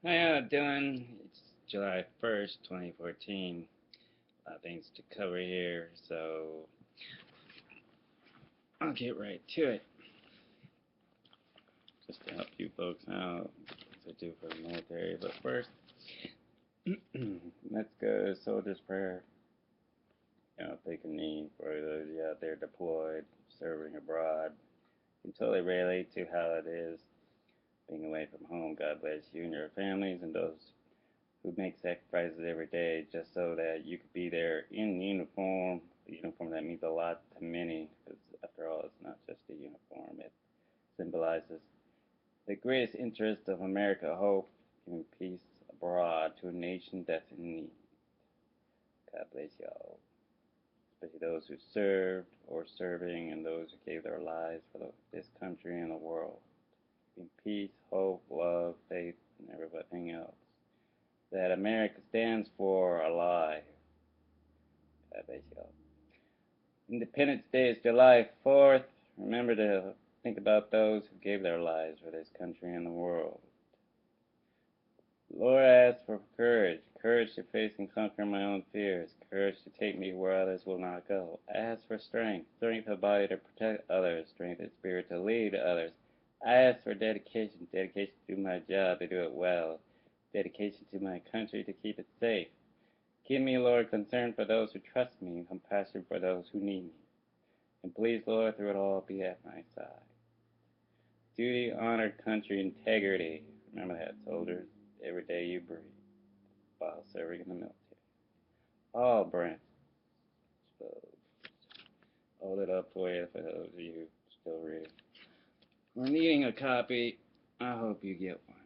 How y'all doing? It's July 1st, 2014. A lot of things to cover here, so I'll get right to it. Just to help you folks out, as I do for the military. But first, let's go to Soldier's Prayer. Take a knee for those of you out there deployed, serving abroad. You can totally relate to how it is being away from home. God bless you and your families and those who make sacrifices every day just so that you could be there in uniform. The uniform that means a lot to many, because after all, it's not just a uniform. It symbolizes the greatest interest of America, hope, giving peace abroad to a nation that's in need. God bless y'all, especially those who served or serving and those who gave their lives for this country and the world. Giving peace, hope, love, faith, and everything else that America stands for alive. God bless y'all. Independence Day is July 4th. Remember to think about those who gave their lives for this country and the world. Lord, I ask for courage, courage to face and conquer my own fears, courage to take me where others will not go. I ask for strength, strength of body to protect others, strength of spirit to lead others. I ask for dedication, dedication to my job to do it well, dedication to my country to keep it safe. Give me, Lord, concern for those who trust me and compassion for those who need me. And please, Lord, through it all, be at my side. Duty, honor, country, integrity. Remember that, soldiers, every day you breathe while serving in the military. All branches. So, hold it up for you for those of you who still read. We're needing a copy. I hope you get one.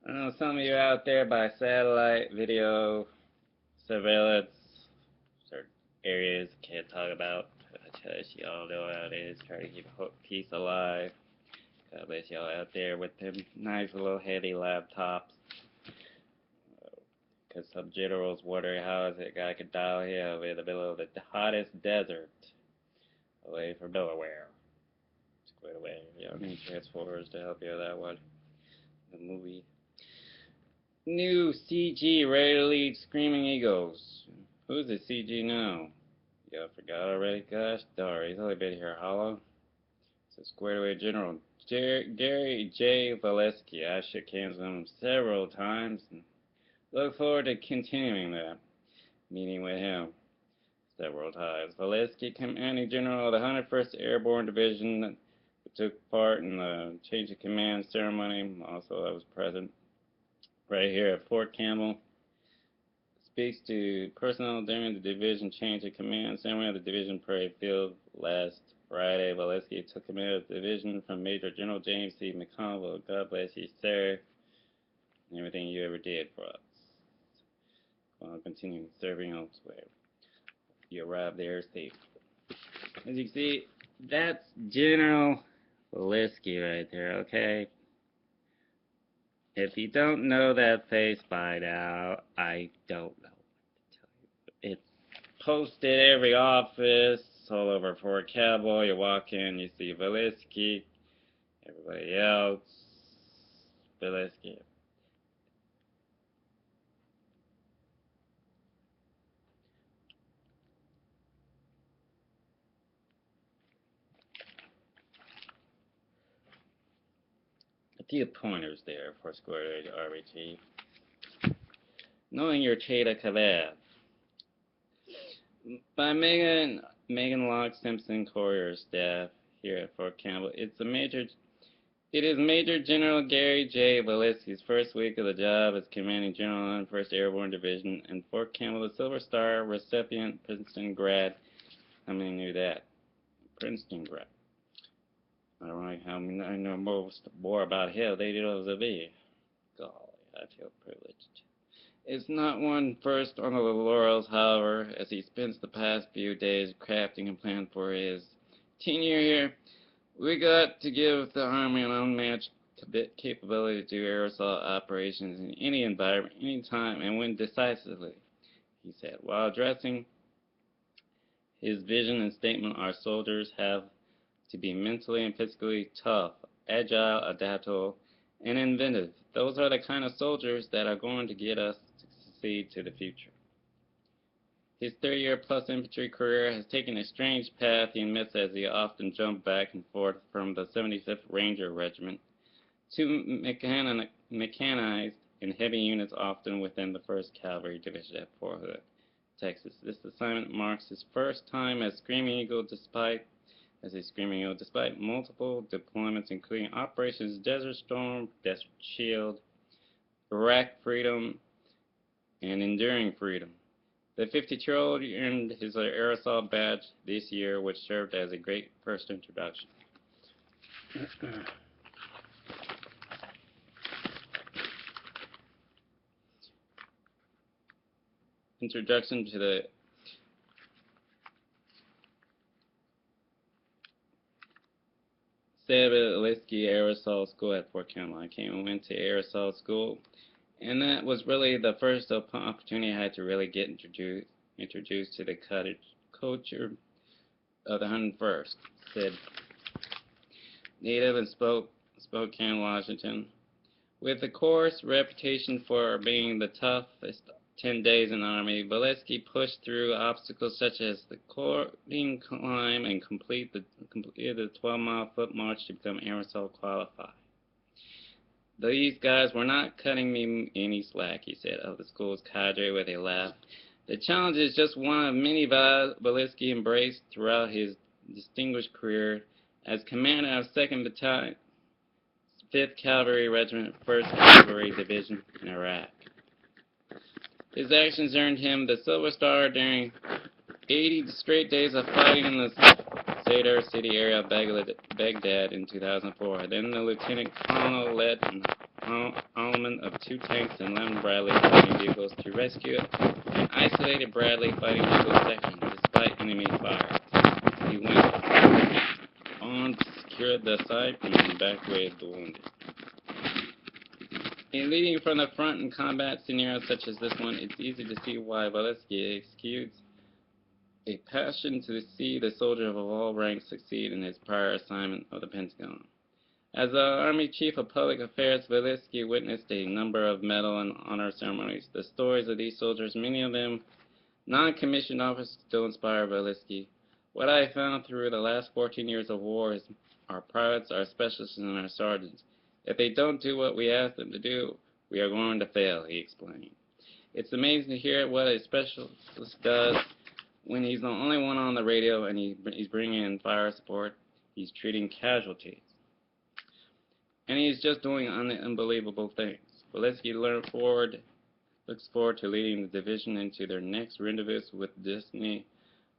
I know some of you out there by satellite video surveillance, certain areas can't talk about. I tell you all know how it is. Try to keep peace alive. God bless y'all out there with them nice little heavy laptops. Because some generals wondering how is it guy could dial here in the middle of the hottest desert, away from nowhere. It's quite away. You don't need transformers to help you with that one. The movie. New CG ready to lead Screaming Eagles. Who's the CG now? Y'all forgot already? Gosh darn, he's only been here hollow. It's a squared away general. Gary J. Valesky. I shook hands with him several times and look forward to continuing that meeting with him several times. Valesky, commanding general of the 101st Airborne Division, that took part in the change of command ceremony. Also, I was present right here at Fort Campbell. Speaks to personnel during the division change of command ceremony at the division parade field last Friday. Valesky took command of the division from Major General James C. McConville. God bless you, sir, and everything you ever did for us. While continuing serving elsewhere. You arrived there safely. As you can see, that's General Valesky right there, okay? If you don't know that face by now, I don't know what to tell you. It's posted every office all over Fort Campbell. You walk in, you see Valesky, everybody else, Valesky. A few pointers there for square RBG. Knowing your Cheta Kavat. By Megan Locke Simpson, Courier staff here at Fort Campbell. It is Major General Gary J. Valesky's first week of the job as Commanding General on 1st Airborne Division, and Fort Campbell, the Silver Star recipient, Princeton grad. How many knew that? Princeton grad. I don't know how many I know more about him than he knows of me. Golly, I feel privileged. It's not one first on the laurels, however, as he spends the past few days crafting a plan for his tenure here. We got to give the Army an unmatched capability to do aerosol operations in any environment, any time, and win decisively, he said. While addressing his vision and statement, our soldiers have to be mentally and physically tough, agile, adaptable, and inventive. Those are the kind of soldiers that are going to get us to succeed to the future. His 30-year-plus infantry career has taken a strange path, he admits, as he often jumped back and forth from the 75th Ranger Regiment to mechanized and heavy units, often within the 1st Cavalry Division at Fort Hood, Texas. This assignment marks his first time as a Screaming Eagle despite multiple deployments, including Operations Desert Storm, Desert Shield, Iraq Freedom, and Enduring Freedom. The 52-year-old earned his aerosol badge this year, which served as a great first introduction. Introduction to the Sabeliski Aerosol School at Fort Campbell. I came and went to aerosol school, and that was really the first opportunity I had to really get introduced to the culture of the 101st, said native in Spokane, Washington. With the Corps' reputation for being the toughest 10 days in the Army, Valesky pushed through obstacles such as the cording climb and completed the 12-mile foot march to become aerosol qualified. These guys were not cutting me any slack, he said of the school's cadre with a laugh. The challenge is just one of many Valesky embraced throughout his distinguished career as commander of 2nd Battalion, 5th Cavalry Regiment, 1st Cavalry Division in Iraq. His actions earned him the Silver Star during 80 straight days of fighting in the Sadr City area of Baghdad in 2004. Then the Lieutenant Colonel led an armament of 2 tanks and 11 Bradley fighting vehicles to rescue an isolated Bradley fighting vehicle section despite enemy fire. He went on to secure the site and evacuate the wounded. In leading from the front in combat scenarios such as this one, it's easy to see why Valesky exudes a passion to see the soldier of all ranks succeed in his prior assignment of the Pentagon. As the Army Chief of Public Affairs, Valesky witnessed a number of medal and honor ceremonies. The stories of these soldiers, many of them non-commissioned officers, still inspire Valesky. What I found through the last 14 years of war is our privates, our specialists, and our sergeants. If they don't do what we ask them to do, we are going to fail, he explained. It's amazing to hear what a specialist does when he's the only one on the radio and he's bringing in fire support. He's treating casualties. And he's just doing unbelievable things. Valesky looks forward to leading the division into their next rendezvous with destiny.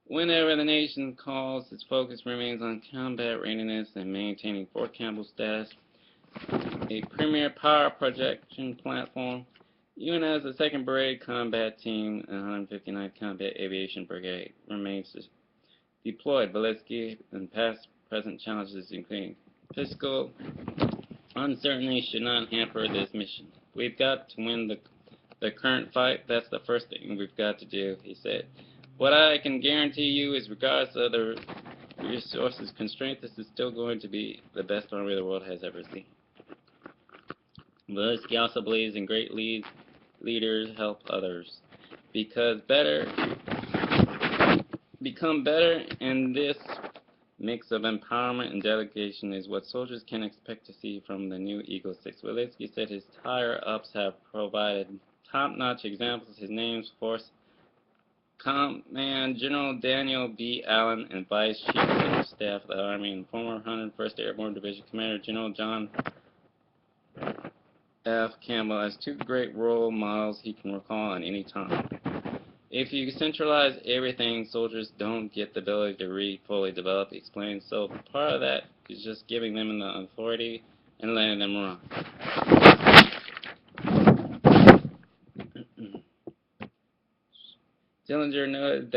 Whenever the nation calls, his focus remains on combat readiness and maintaining Fort Campbell's status a premier power projection platform, even as the 2nd Brigade Combat Team and 159th Combat Aviation Brigade remains deployed. Valesky and present challenges, including fiscal uncertainty, should not hamper this mission. We've got to win the current fight. That's the first thing we've got to do, he said. What I can guarantee you is, regardless of the resources constraint, this is still going to be the best army the world has ever seen. Valesky also believes in great leaders help others become better, and this mix of empowerment and delegation is what soldiers can expect to see from the new Eagle 6. Valesky said his higher-ups have provided top-notch examples. His name's Force Command General Daniel B. Allen and Vice Chief of Staff of the Army and former 101st Airborne Division Commander General John F. Campbell as 2 great role models he can recall at any time. If you centralize everything, soldiers don't get the ability to fully develop, he explained. So part of that is just giving them the authority and letting them run. Dillinger noted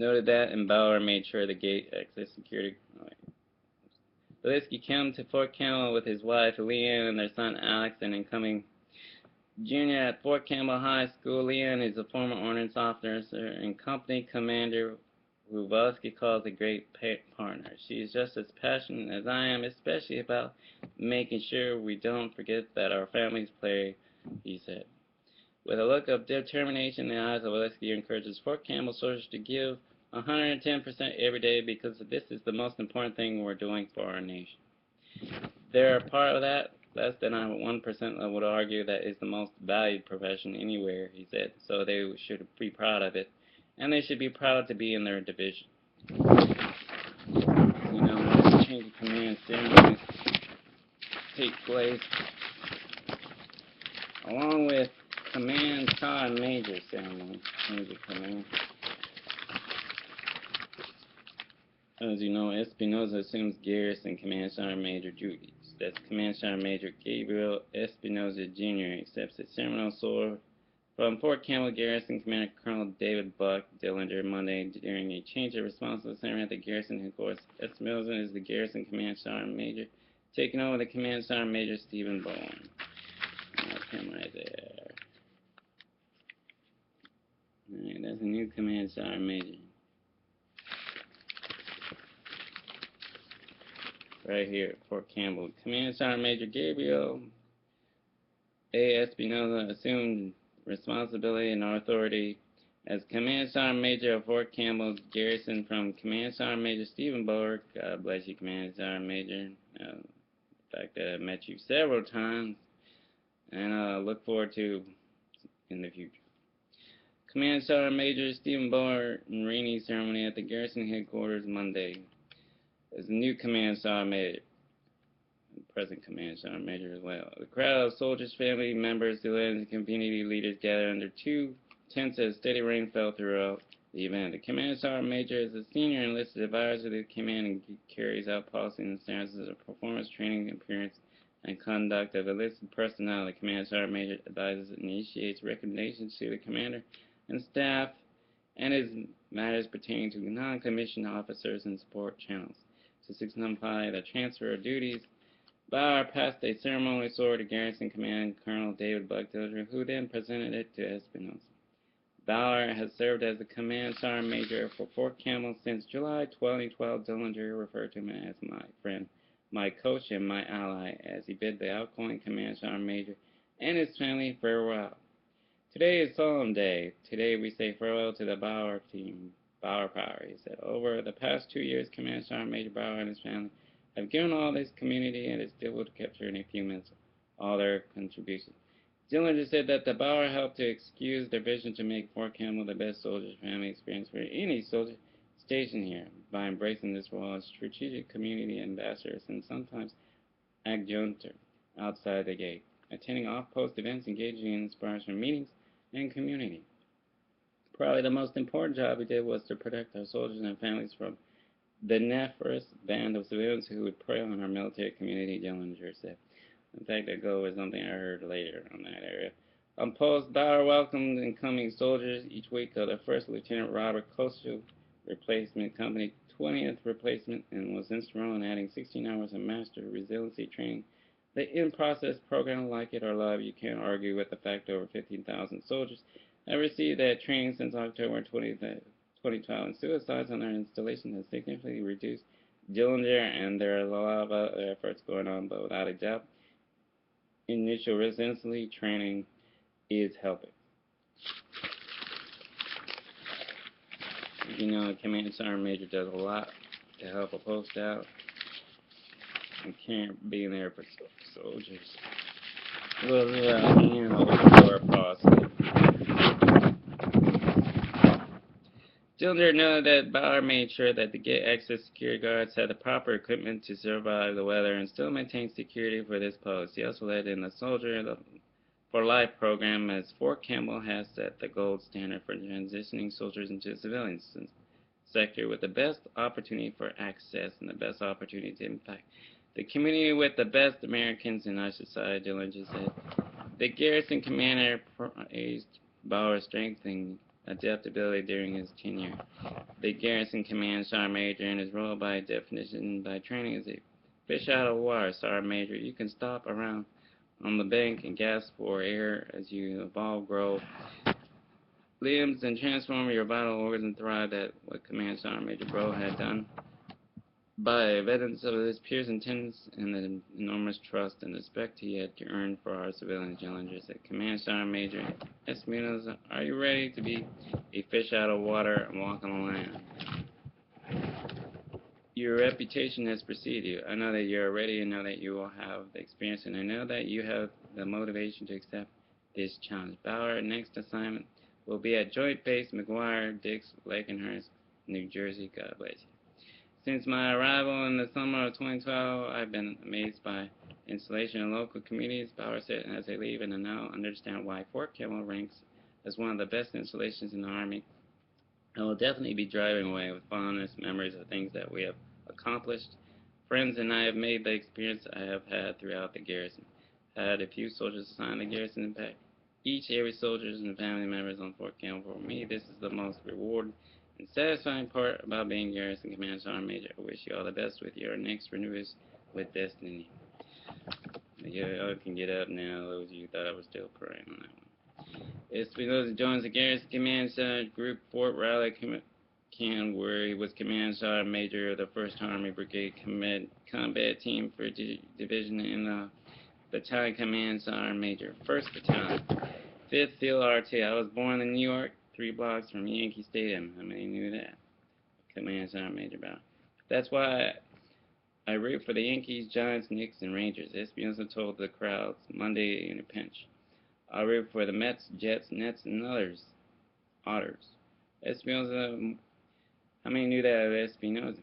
noted that, and Bauer made sure the gate access security. Bilisky came to Fort Campbell with his wife Leanne and their son Alex, and incoming junior at Fort Campbell High School. Leanne is a former ordnance officer and company commander who Bilisky calls a great partner. She is just as passionate as I am, especially about making sure we don't forget that our families play, he said. With a look of determination in the eyes of Bilisky, encourages Fort Campbell soldiers to give 110% every day because this is the most important thing we're doing for our nation. They're a part of that. Less than 1% would argue that is the most valued profession anywhere, he said, so they should be proud of it. And they should be proud to be in their division. You know, change of command ceremonies take place along with command sergeant major ceremony. Change of command. As you know, Espinosa assumes garrison command sergeant major duties. That's Command Sergeant Major Gabriel Espinosa Jr. accepts a ceremonial sword from Fort Campbell Garrison Commander Colonel David Buck Dillinger Monday during a change of responsibility ceremony at the garrison headquarters. Espinosa is the garrison command sergeant major, taking over the command sergeant major Stephen Bowen. That's him right there. Alright, that's a new command sergeant major. Right here at Fort Campbell. Command Sergeant Major Gabriel A. Espinosa assumed responsibility and authority as Command Sergeant Major of Fort Campbell Garrison from Command Sergeant Major Stephen Bower. God bless you, Command Sergeant Major. The fact that I've met you several times, and look forward to in the future. Command Sergeant Major Stephen Bower in Rainey ceremony at the garrison headquarters Monday. As the new Command Sergeant Major, present Command Sergeant Major as well. The crowd of soldiers, family members, civilians, and community leaders gathered under two tents as steady rain fell throughout the event. The Command Sergeant Major is a senior enlisted advisor to the command and carries out policy and standards of performance, training, appearance, and conduct of enlisted personnel. The Command Sergeant Major advises and initiates recommendations to the commander and staff and his matters pertaining to non-commissioned officers and support channels. To signify the transfer of duties, Bauer passed a ceremonial sword to Garrison Command Colonel David Buck Dillinger, who then presented it to Espinosa. Bauer has served as the Command Sergeant Major for Fort Campbell since July 2012. Dillinger referred to him as my friend, my coach, and my ally as he bid the outgoing Command Sergeant Major and his family farewell. Today is solemn day. Today we say farewell to the Bauer team. Bauer Power, he said. Over the past 2 years, Command Sergeant Major Bauer and his family have given all this community and is still to capture in a few minutes all their contributions. Dillinger said that the Bauer helped to excuse their vision to make Fort Campbell the best soldiers' family experience for any soldier stationed here by embracing this role as strategic community ambassadors and sometimes adjunctor outside the gate, attending off-post events, engaging in inspirational meetings and community. Probably the most important job we did was to protect our soldiers and families from the nefarious band of civilians who would prey on our military community, Dillinger said. In fact, that goal was something I heard later on that area. On post, Bauer welcomed incoming soldiers each week of the First Lieutenant Robert Coastal Replacement Company 20th replacement and was instrumental in adding 16 hours of master resiliency training. The in-process program, like it or love, you can't argue with the fact over 15,000 soldiers have received that training since October 2012, and suicides on their installation has significantly reduced. Dillinger and there are a lot of other efforts going on, but without a doubt, initial resiliency training is helping. You know, a Command Sergeant Major does a lot to help a post out and can't be there for soldiers. Well, yeah, hand over the door process. Dillinger noted that Bauer made sure that the gate access security guards had the proper equipment to survive the weather and still maintain security for this post. He also led in the Soldier for Life program, as Fort Campbell has set the gold standard for transitioning soldiers into civilian sector with the best opportunity for access and the best opportunity to impact the community with the best Americans in our society, Dillinger said. The garrison commander praised Bauer's strengthening adaptability during his tenure. The garrison command sergeant major in his role by definition by training is a fish out of water sergeant major. You can stop around on the bank and gasp for air as you evolve, grow limbs, and transform your vital organs and thrive at what Command Sergeant Major Bro had done. By evidence of his peers' attendance and the enormous trust and respect he had earned for our civilian challenges at Command Sergeant Major Espinosa, are you ready to be a fish out of water and walk on the land? Your reputation has preceded you. I know that you are ready. I know that you will have the experience, and I know that you have the motivation to accept this challenge. Our next assignment will be at Joint Base McGuire, Dix, Lakenhurst, New Jersey. God bless you. Since my arrival in the summer of 2012, I've been amazed by installation in local communities. Bauer said as they leave, and I now understand why Fort Campbell ranks as one of the best installations in the Army. I will definitely be driving away with fondness, memories of things that we have accomplished. Friends and I have made the experience I have had throughout the garrison. I had a few soldiers assigned the garrison impact. Every soldiers and family members on Fort Campbell. For me, this is the most rewarding and satisfying part about being Garrison Command Sergeant Major. I wish you all the best with your next renewals with destiny. You can get up now, those of you thought I was still praying on that one. Espinosa joins the Garrison Command Sergeant Group Fort Riley Camp, where he was Command Sergeant Major of the 1st Army Brigade Combat Team for Division in the Battalion Command Sergeant Major, 1st Battalion, 5th Field RT. I was born in New York, 3 blocks from Yankee Stadium. How many knew that? Command Sergeant Major Brown. That's why I root for the Yankees, Giants, Knicks, and Rangers. Espinosa told the crowds Monday in a pinch. I root for the Mets, Jets, Nets, and others. Espinosa, how many knew that of Espinosa?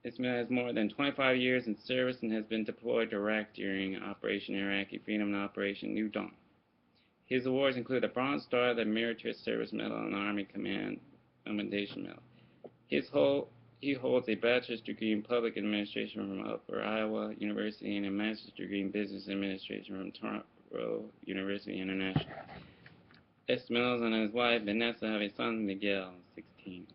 Espinosa has more than 25 years in service and has been deployed to Iraq during Operation Iraqi Freedom and Operation New Dawn. His awards include the Bronze Star, the Meritorious Service Medal, and the Army Commendation Medal. He holds a bachelor's degree in public administration from Upper Iowa University and a master's degree in business administration from Toronto University International. Espinosa and his wife Vanessa have a son, Miguel, 16.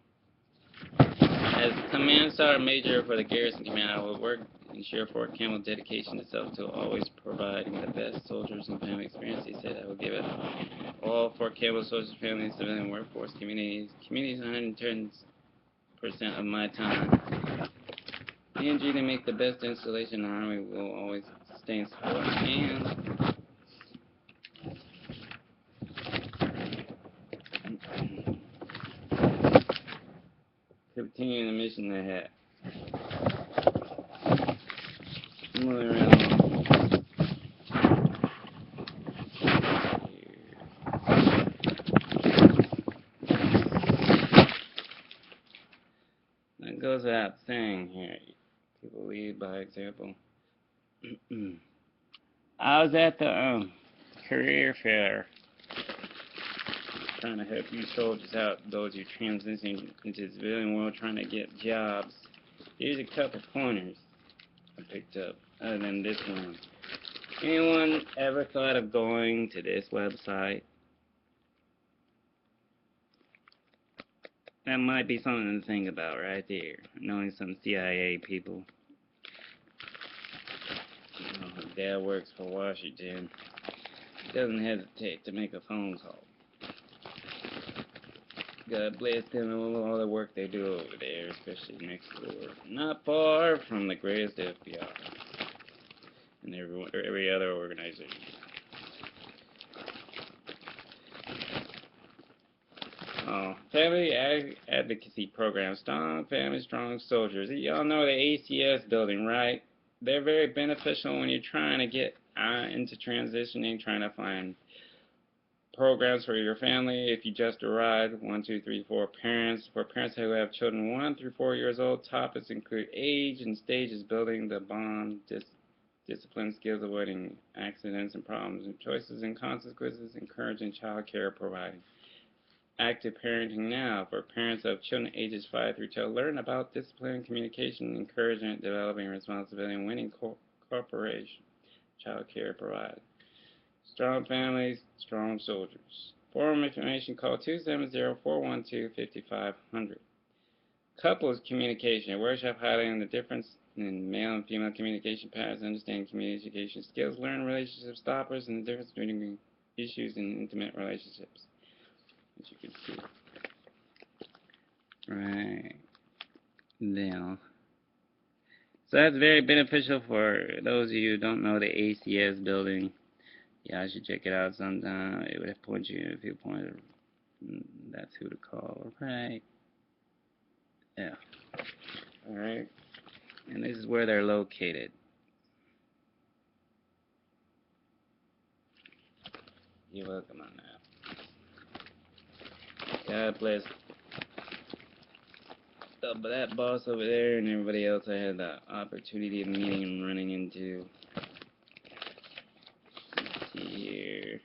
As Command Sergeant Major for the Garrison Command, I will work to ensure Fort Campbell's dedication itself to always providing the best soldiers and family experience. He said I will give it all Fort Campbell soldiers, families, civilian workforce, communities 110% of my time. The energy to make the best installation in the Army will always sustain support and continue the mission ahead. Moving right along. That goes without saying here. People lead by example. I was at the career fair trying to help you soldiers out, those who transitioning into the civilian world trying to get jobs. Here's a couple pointers I picked up, other than this one. Anyone ever thought of going to this website? That might be something to think about right there. Knowing some CIA people. Oh, Dad works for Washington. He doesn't hesitate to make a phone call. God bless them and all the work they do over there, especially next door. Not far from the greatest FBI and every other organization. Family advocacy program, strong family, strong soldiers. Y'all know the ACS building, right? They're very beneficial when you're trying to get into transitioning, trying to find programs for your family. If you just arrived, 1, 2, 3, 4 parents. For parents who have children 1 through 4 years old, topics include age and stages, building the bond, discipline, skills, avoiding accidents and problems, and choices and consequences, encouraging child care, providing active parenting now for parents of children ages 5 through 12. Learn about discipline, communication, encouragement, developing responsibility, and winning cooperation. Child care provided. Strong families, strong soldiers. For more information, call 270-412-5500. Couples communication, a workshop highlighting the difference in male and female communication patterns, understanding communication skills, learn relationship stoppers, and the difference between issues in intimate relationships. As you can see. Right there. So that's very beneficial for those of you who don't know the ACS building. Yeah, I should check it out sometime. It would point you in a few points. That's who to call. Right. Yeah. Alright. And this is where they're located. You're welcome on that. God bless that boss over there and everybody else I had the opportunity of meeting and running into. Let's see here.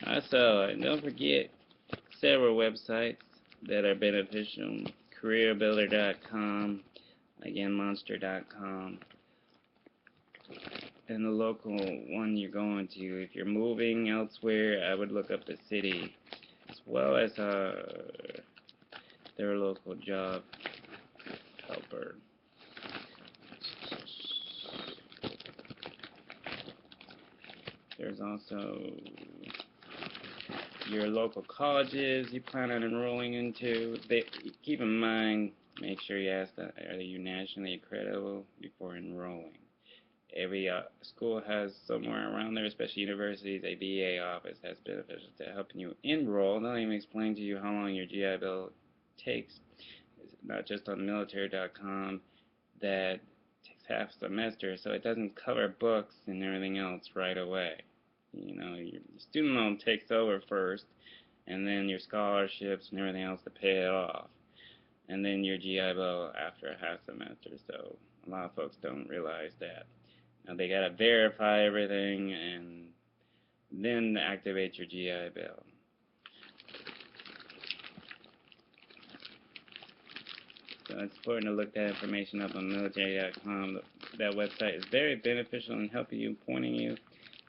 Also, don't forget several websites that are beneficial. CareerBuilder.com, again Monster.com, and the local one you're going to. If you're moving elsewhere, I would look up the city, as well as their local job helper. There's also your local colleges you plan on enrolling into. Keep in mind, make sure you ask that, are you nationally accreditable before enrolling. Every school has somewhere around there, especially universities, a BA office that's beneficial to helping you enroll. They'll even explain to you how long your GI Bill takes. It's not just on military.com that takes half a semester, so it doesn't cover books and everything else right away. You know, your student loan takes over first, and then your scholarships and everything else to pay it off, and then your GI Bill after a half semester. So a lot of folks don't realize that. Now they gotta verify everything and then activate your GI Bill. So it's important to look that information up on military.com. That website is very beneficial in helping you, pointing you.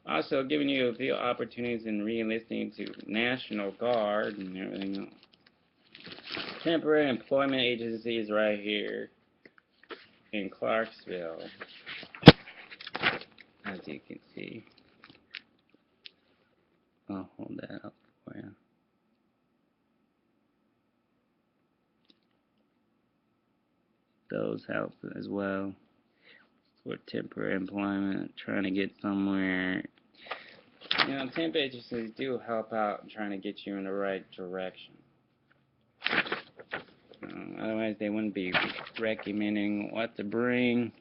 Also giving you a few opportunities in re-enlisting to National Guard and everything else. Temporary employment agencies right here in Clarksville, as you can see. I'll hold that up for you. Those help as well for temporary employment, trying to get somewhere. You know, temp agencies do help out in trying to get you in the right direction. Otherwise, they wouldn't be recommending what to bring.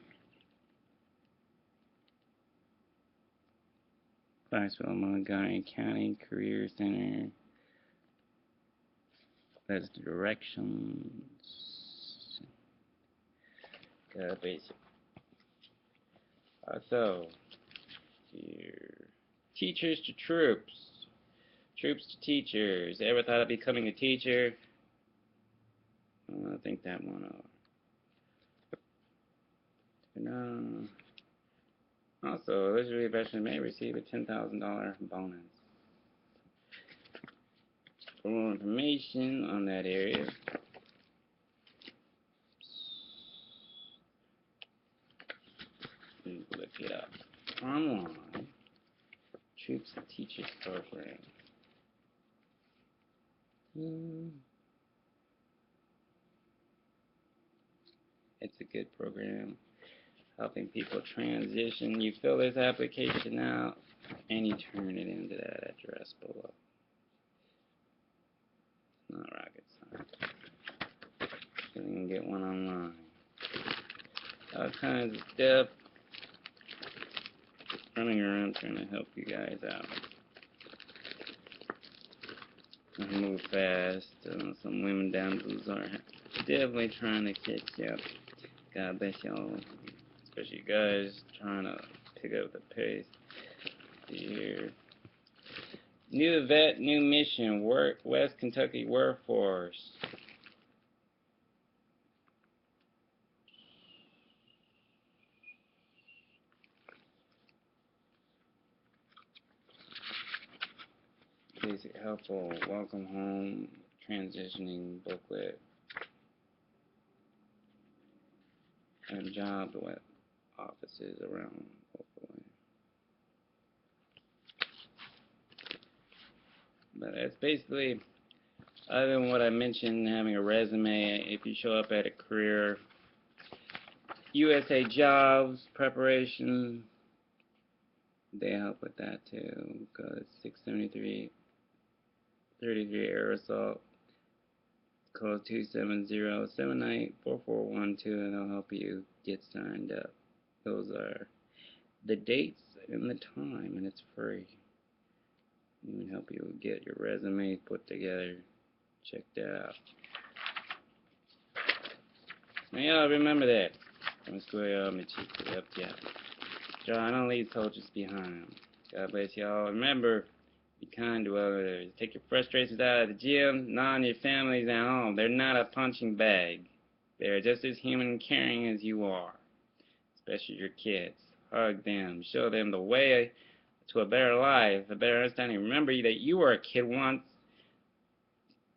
Clarksville, Montgomery County Career Center. That's the directions. Basic. Also, here, teachers to troops. Troops to teachers. Ever thought of becoming a teacher? I think that one over. No. Also, eligible veterans may receive a $10,000 bonus. For more information on that area, look it up online. Troops and Teachers Program. It's a good program, helping people transition. You fill this application out, and you turn it into that address below. It's not rocket science. You can get one online. All kinds of stuff. Running around trying to help you guys out. Move fast. Some women down below are definitely trying to catch up. God bless y'all. Especially you guys trying to pick up the pace. Here. New vet, new mission. West Kentucky Workforce. basic helpful welcome home transitioning booklet and job web offices around hopefully. But it's basically, other than what I mentioned, having a resume, if you show up at a career, USA Jobs preparation, they help with that too, because 673 33 air assault, call 270-798-4412 and they'll help you get signed up. Those are the dates and the time, and it's free. It can help you get your resume put together. Check that out. Now y'all remember that. I'm square up, up, yeah. John, don't leave soldiers behind. God bless y'all. Remember, be kind to others. Take your frustrations out of the gym, not on your families at home. They're not a punching bag. They're just as human and caring as you are. Especially your kids. Hug them. Show them the way to a better life, a better understanding. Remember that you were a kid once.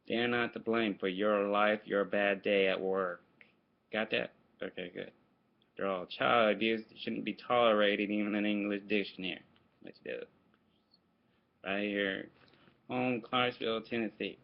They're not to blame for your life, your bad day at work. Got that? Okay, good. After all, child abuse shouldn't be tolerated even in an English dictionary. Let's do it. Right here, home, Clarksville, Tennessee.